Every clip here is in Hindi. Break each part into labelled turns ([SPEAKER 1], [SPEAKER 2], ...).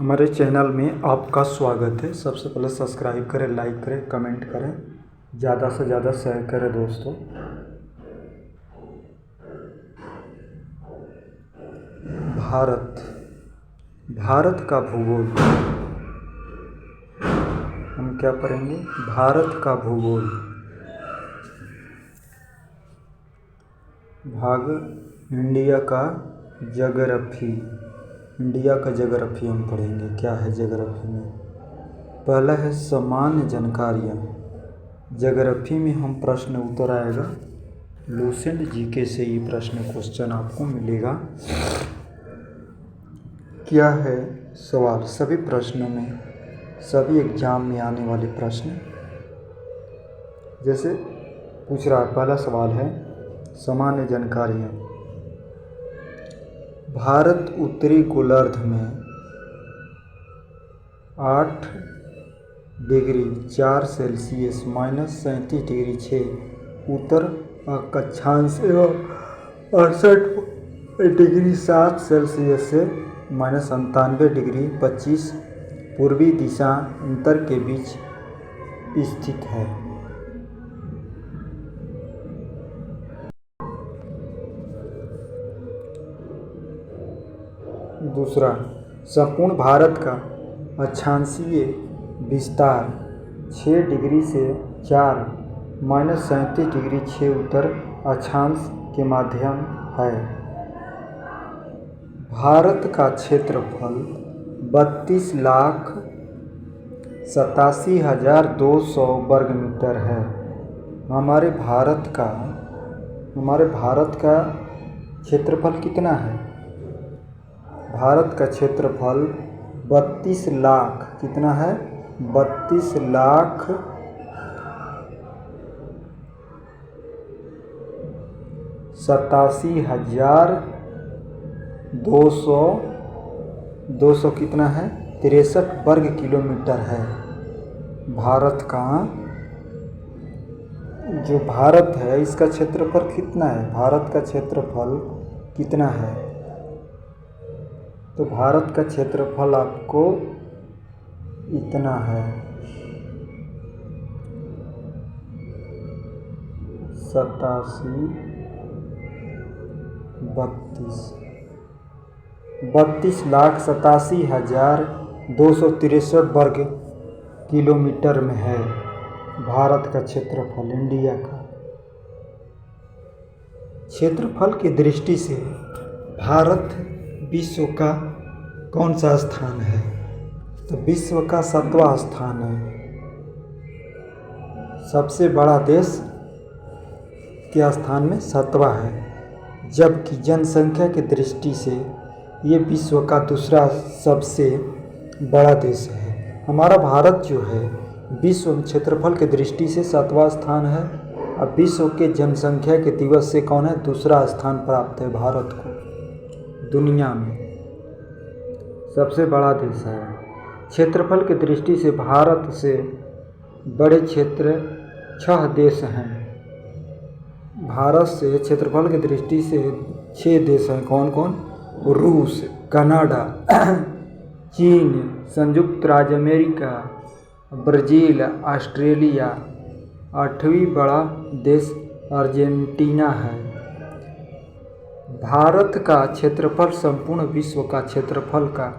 [SPEAKER 1] हमारे चैनल में आपका स्वागत है। सबसे पहले सब्सक्राइब करें, लाइक करें, कमेंट करें, ज़्यादा से ज़्यादा शेयर करें दोस्तों। भारत का भूगोल हम क्या पढ़ेंगे? भारत का भूगोल भाग इंडिया का ज्योग्राफी हम पढ़ेंगे। क्या है ज्योग्राफी में? पहला है सामान्य जानकारियाँ। ज्योग्राफी में हम प्रश्न उत्तर आएगा लुसेंट जीके से ही क्वेश्चन आपको मिलेगा। क्या है सवाल? सभी प्रश्नों में, सभी एग्जाम में आने वाले प्रश्न जैसे पूछ रहा है। पहला सवाल है सामान्य जानकारियाँ। भारत उत्तरी गोलार्ध में 8 डिग्री 4 सेल्सियस -37 डिग्री 6 उत्तर अक्षांश एवं 68 डिग्री 7 सेल्सियस से -97 डिग्री 25 पूर्वी दिशांतर के बीच स्थित है। दूसरा, संपूर्ण भारत का अक्षांशीय विस्तार 6 डिग्री से 4 -37 डिग्री 6 उत्तर अक्षांश के माध्यम है। भारत का क्षेत्रफल 32,87,200 वर्ग मीटर है। हमारे भारत का क्षेत्रफल कितना है? भारत का क्षेत्रफल 32 लाख कितना है? 32,87,200 कितना है? 63 वर्ग किलोमीटर है। भारत का जो भारत है इसका क्षेत्रफल कितना है? भारत का क्षेत्रफल कितना है? तो भारत का क्षेत्रफल आपको इतना है 32,87,263 वर्ग किलोमीटर में है भारत का क्षेत्रफल। इंडिया का क्षेत्रफल की दृष्टि से भारत विश्व का कौन सा स्थान है? तो विश्व का 7वां स्थान है। सबसे बड़ा देश के स्थान में 7वां है, जबकि जनसंख्या की दृष्टि से ये विश्व का दूसरा सबसे बड़ा देश है। हमारा भारत जो है विश्व में क्षेत्रफल की दृष्टि से 7वां स्थान है। अब विश्व के जनसंख्या के दिवस से कौन है? दूसरा स्थान प्राप्त है भारत को। दुनिया में सबसे बड़ा देश है। क्षेत्रफल की दृष्टि से भारत से बड़े क्षेत्र 6 देश हैं। भारत से क्षेत्रफल की दृष्टि से 6 देश हैं। कौन कौन? रूस, कनाडा, चीन, संयुक्त राज्य अमेरिका, ब्राज़ील, ऑस्ट्रेलिया। 8वीं बड़ा देश अर्जेंटीना है। भारत का क्षेत्रफल संपूर्ण विश्व का क्षेत्रफल का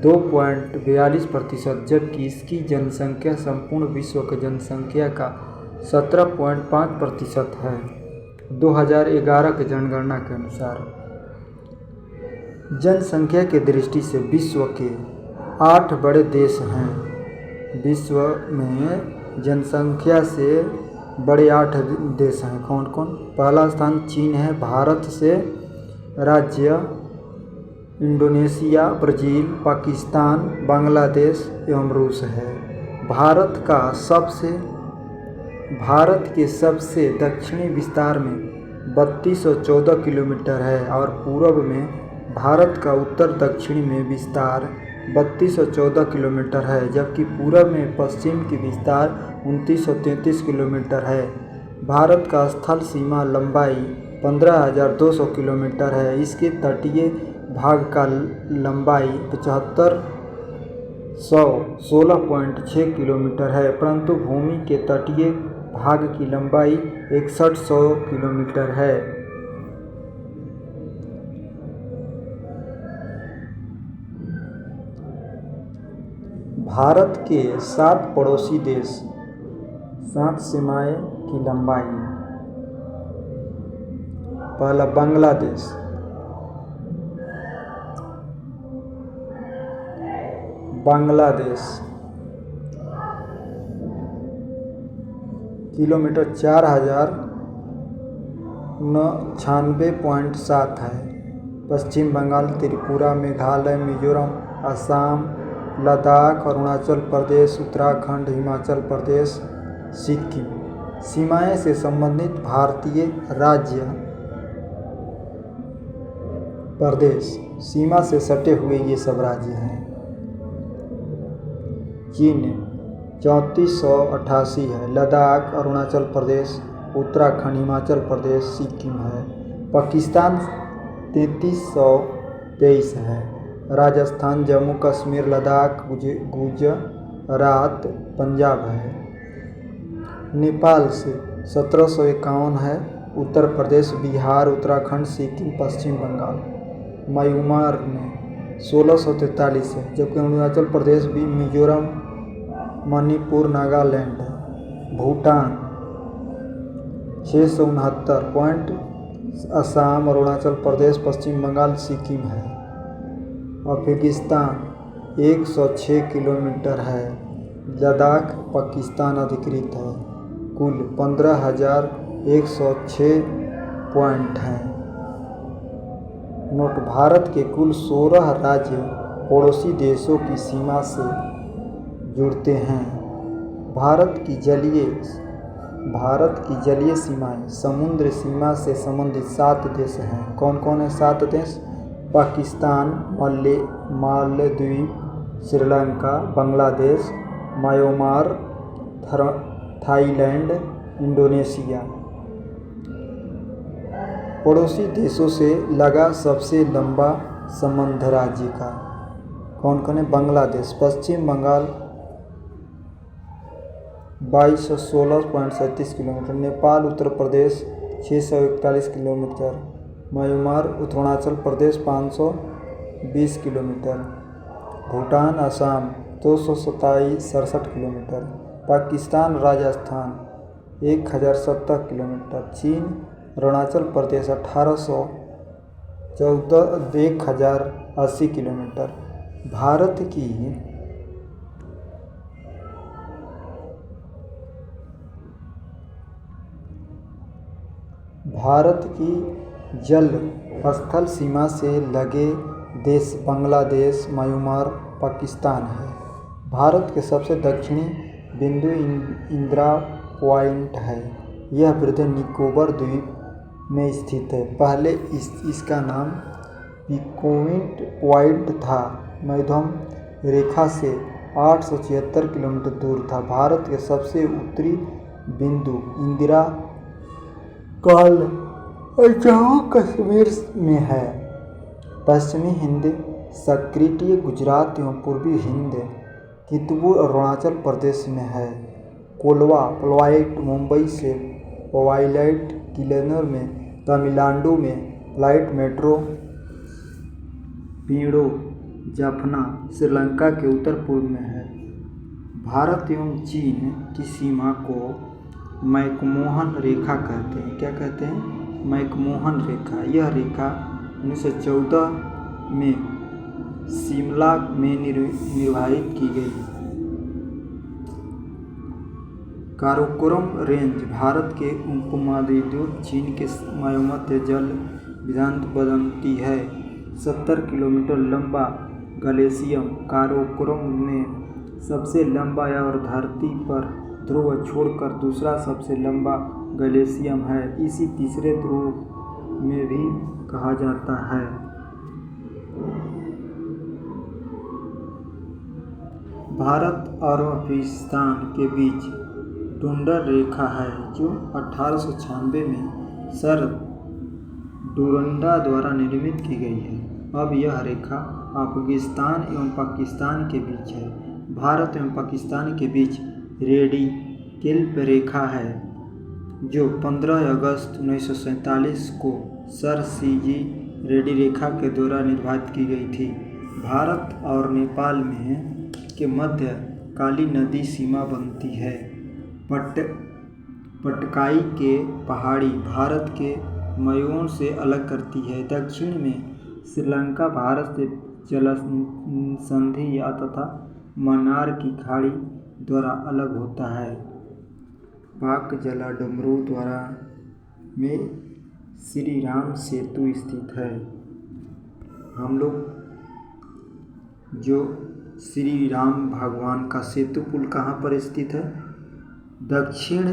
[SPEAKER 1] 2.42%, जबकि इसकी जनसंख्या संपूर्ण विश्व की जनसंख्या का 17.5% है 2011 की जनगणना के अनुसार। जनसंख्या की दृष्टि से विश्व के 8 बड़े देश हैं। विश्व में जनसंख्या से बड़े 8 देश हैं। कौन कौन? पहला स्थान चीन है। भारत से राज्य इंडोनेशिया, ब्राज़ील, पाकिस्तान, बांग्लादेश एवं रूस है। भारत के सबसे दक्षिणी विस्तार में 3214 किलोमीटर है और पूर्व में भारत का उत्तर दक्षिण में विस्तार 3214 किलोमीटर है, जबकि पूर्व में पश्चिम की विस्तार 2933 किलोमीटर है। भारत का स्थल सीमा लंबाई 15,200 किलोमीटर है। इसके तटीय भाग का लंबाई 16.6 किलोमीटर है, परंतु भूमि के तटीय भाग की लंबाई 6100 किलोमीटर है। भारत के 7 पड़ोसी देश, 7 सीमाएं की लंबाई। पहला बांग्लादेश, किलोमीटर 4096.7 है। पश्चिम बंगाल, त्रिपुरा, मेघालय, मिजोरम, असम, लद्दाख, अरुणाचल प्रदेश, उत्तराखंड, हिमाचल प्रदेश, सिक्किम। सीमाएं से संबंधित भारतीय राज्य प्रदेश, सीमा से सटे हुए ये सब राज्य हैं। चीन 3488 है। लद्दाख, अरुणाचल प्रदेश, उत्तराखंड, हिमाचल प्रदेश, सिक्किम है। पाकिस्तान 3323 है। राजस्थान, जम्मू कश्मीर, लद्दाख, गुजरात, पंजाब है। नेपाल से 1751 है। उत्तर प्रदेश, बिहार, उत्तराखंड, सिक्किम, पश्चिम बंगाल। म्यांमार में 1643 है, जबकि अरुणाचल प्रदेश भी, मिजोरम, मणिपुर, नागालैंड है। भूटान 669 असम, अरुणाचल प्रदेश, पश्चिम बंगाल, सिक्किम है। अफगानिस्तान 106 किलोमीटर है। लद्दाख पाकिस्तान अधिकृत है। कुल 15,106 पॉइंट हैं। नोट: भारत के कुल 16 राज्य पड़ोसी देशों की सीमा से जुड़ते हैं। भारत की जलीय सीमाएं समुद्र सीमा से संबंधित 7 देश हैं। कौन कौन है 7 देश? Pakistan, Maldives, Sri Lanka, Bangladesh, Myanmar, Thailand, Indonesia. पड़ोसी देशों से लगा सबसे लंबा संबंध राज्य का कौन कौन है? बांग्लादेश, पश्चिम Bengal 2216.37 kilometre, Nepal, Uttar Pradesh 641 kilometre, Myanmar, Arunachal Pradesh 520 kilometre, Bhutan, Assam 267 kilometre, Pakistan, Rajasthan 1070 kilometre, चीन, अरुणाचल प्रदेश 1080 किलोमीटर। भारत की जल स्थल सीमा से लगे देश बांग्लादेश, म्यांमार, पाकिस्तान है। भारत के सबसे दक्षिणी बिंदु इंदिरा पॉइंट है। यह ब्रिटेन निकोबार द्वीप में स्थित है। पहले इसका नाम पिकोइंट पॉइंट था। मध्यम रेखा से 876 किलोमीटर दूर था। भारत के सबसे उत्तरी बिंदु इंदिरा काल जम्मू कश्मीर में है। पश्चिमी हिंद सक्रिय गुजरात एवं पूर्वी हिंद कितबू अरुणाचल प्रदेश में है। कोलवा प्लॉइट मुंबई से पवाइलाइट किलेनर में, तमिलनाडु में फ्लाइट मेट्रो, पीड़ो जाफना श्रीलंका के उत्तर पूर्व में है। भारत एवं चीन की सीमा को मैकमोहन रेखा कहते हैं। क्या कहते हैं? मैकमोहन रेखा। यह रेखा 1914 में शिमला में निर्धारित की गई। काराकोरम रेंज भारत के उपमहाद्वीप चीन के वायुमध्य जल विधान बनती है। 70 किलोमीटर लंबा ग्लेशियर काराकोरम में सबसे लंबा और धरती पर ध्रुव छोड़कर दूसरा सबसे लंबा ग्लेशियर है। इसी तीसरे ध्रुव में भी कहा जाता है। भारत और अफगानिस्तान के बीच टुंड्रा रेखा है, जो 1896 में सर डुरंडा द्वारा निर्मित की गई है। अब यह रेखा अफगानिस्तान एवं पाकिस्तान के बीच है। भारत एवं पाकिस्तान के बीच रेडिकल रेखा है जो 15 अगस्त 1947 को सर सीजी रेड्डी रेखा के द्वारा निर्धारित की गई थी। भारत और नेपाल में के मध्य काली नदी सीमा बनती है। पटकाई के पहाड़ी भारत के मयूर से अलग करती है। दक्षिण में श्रीलंका भारत से जल संधि या तथा मन्नार की खाड़ी द्वारा अलग होता है। पाक जलडमरू द्वारा में श्री राम सेतु स्थित है। हम लोग जो श्री राम भगवान का सेतु पुल कहाँ पर स्थित है? दक्षिण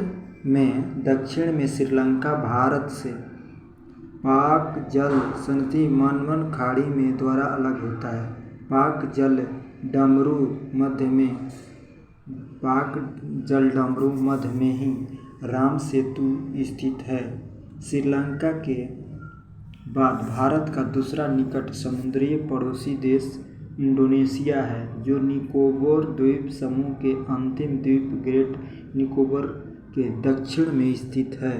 [SPEAKER 1] में श्रीलंका भारत से पाक जल संधि मनमन खाड़ी में द्वारा अलग होता है। पाक जलडमरू मध्य में ही राम सेतु स्थित है। श्रीलंका के बाद भारत का दूसरा निकट समुद्री पड़ोसी देश इंडोनेशिया है, जो निकोबार द्वीप समूह के अंतिम द्वीप ग्रेट निकोबार के दक्षिण में स्थित है।